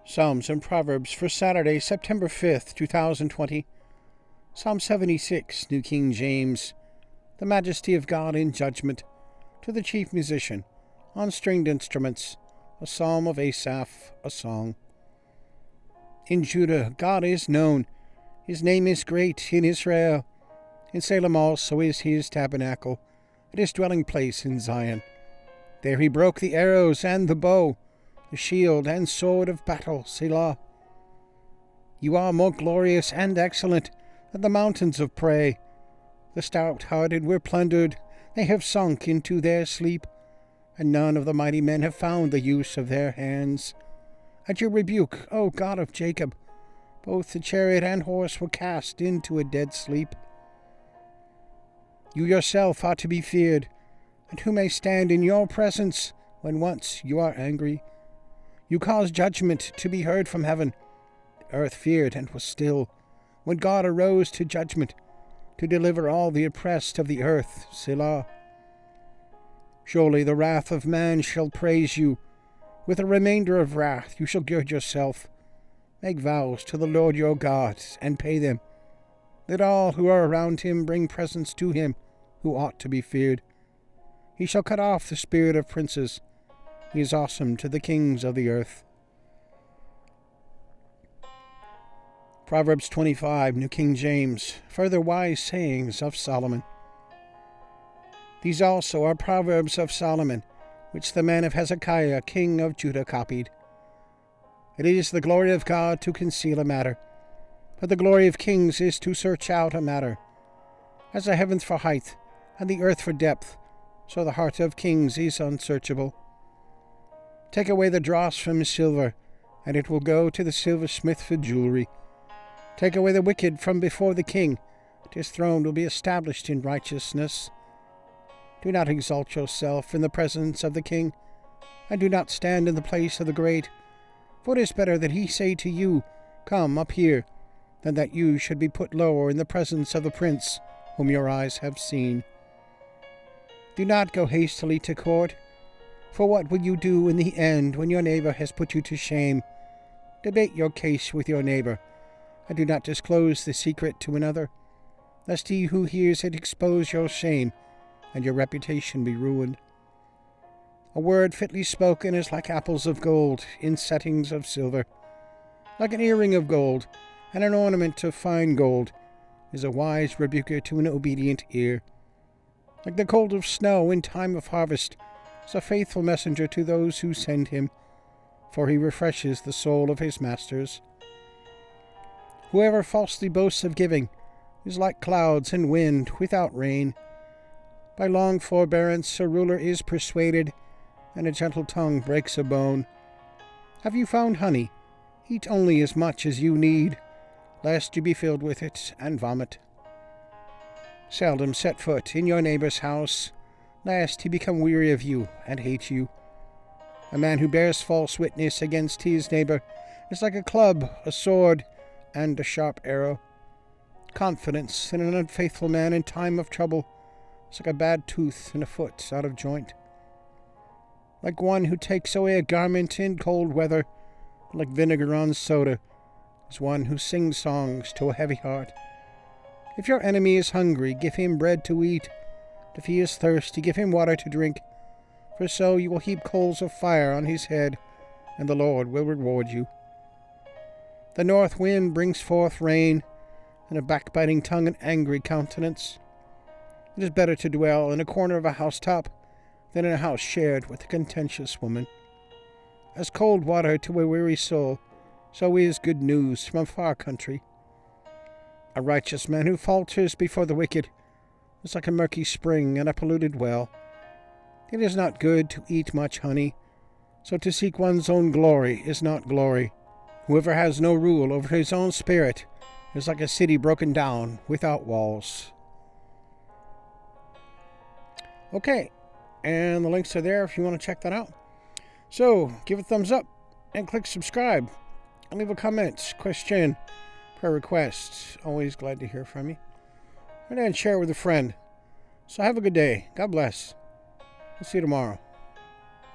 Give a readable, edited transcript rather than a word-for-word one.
Psalms and Proverbs for Saturday, September 5th, 2020. Psalm 76, New King James. The Majesty of God in Judgment. To the chief musician, on stringed instruments, a Psalm of Asaph, a song. In Judah God is known. His name is great in Israel. In Salem also is his tabernacle, at his dwelling place in Zion. There he broke the arrows and the bow, the shield and sword of battle, Selah. You are more glorious and excellent than the mountains of prey. The stout-hearted were plundered, they have sunk into their sleep, and none of the mighty men have found the use of their hands. At your rebuke, O God of Jacob, both the chariot and horse were cast into a dead sleep. You yourself are to be feared, and who may stand in your presence when once you are angry? You caused judgment to be heard from heaven. The earth feared and was still, when God arose to judgment, to deliver all the oppressed of the earth, Selah. Surely the wrath of man shall praise you. With a remainder of wrath you shall gird yourself. Make vows to the Lord your God, and pay them. Let all who are around him bring presents to him, who ought to be feared. He shall cut off the spirit of princes. He is awesome to the kings of the earth. Proverbs 25, New King James. Further wise sayings of Solomon. These also are proverbs of Solomon, which the man of Hezekiah, king of Judah, copied. It is the glory of God to conceal a matter, but the glory of kings is to search out a matter. As the heavens for height, and the earth for depth, so the heart of kings is unsearchable. Take away the dross from silver, and it will go to the silversmith for jewelry. Take away the wicked from before the king, and his throne will be established in righteousness. Do not exalt yourself in the presence of the king, and do not stand in the place of the great. For it is better that he say to you, Come up here, than that you should be put lower in the presence of the prince whom your eyes have seen. Do not go hastily to court, for what will you do in the end when your neighbor has put you to shame? Debate your case with your neighbor, and do not disclose the secret to another, lest he who hears it expose your shame, and your reputation be ruined. A word fitly spoken is like apples of gold in settings of silver. Like an earring of gold and an ornament of fine gold is a wise rebuker to an obedient ear. Like the cold of snow in time of harvest is a faithful messenger to those who send him, for he refreshes the soul of his masters. Whoever falsely boasts of giving is like clouds and wind without rain. By long forbearance a ruler is persuaded, and a gentle tongue breaks a bone. Have you found honey? Eat only as much as you need, lest you be filled with it and vomit. Seldom set foot in your neighbor's house, lest he become weary of you and hate you. A man who bears false witness against his neighbor is like a club, a sword, and a sharp arrow. Confidence in an unfaithful man in time of trouble is like a bad tooth in a foot out of joint. Like one who takes away a garment in cold weather, like vinegar on soda, is one who sings songs to a heavy heart. If your enemy is hungry, give him bread to eat. If he is thirsty, give him water to drink. For so you will heap coals of fire on his head, and the Lord will reward you. The north wind brings forth rain, and a backbiting tongue an angry countenance. It is better to dwell in a corner of a housetop than in a house shared with a contentious woman. As cold water to a weary soul, so is good news from a far country. A righteous man who falters before the wicked is like a murky spring and a polluted well. It is not good to eat much honey, so to seek one's own glory is not glory. Whoever has no rule over his own spirit is like a city broken down without walls. Okay, and the links are there if you want to check that out. So, give a thumbs up and click subscribe. And leave a comment, question, prayer request. Always glad to hear from you. And then share with a friend. So have a good day. God bless. I'll see you tomorrow.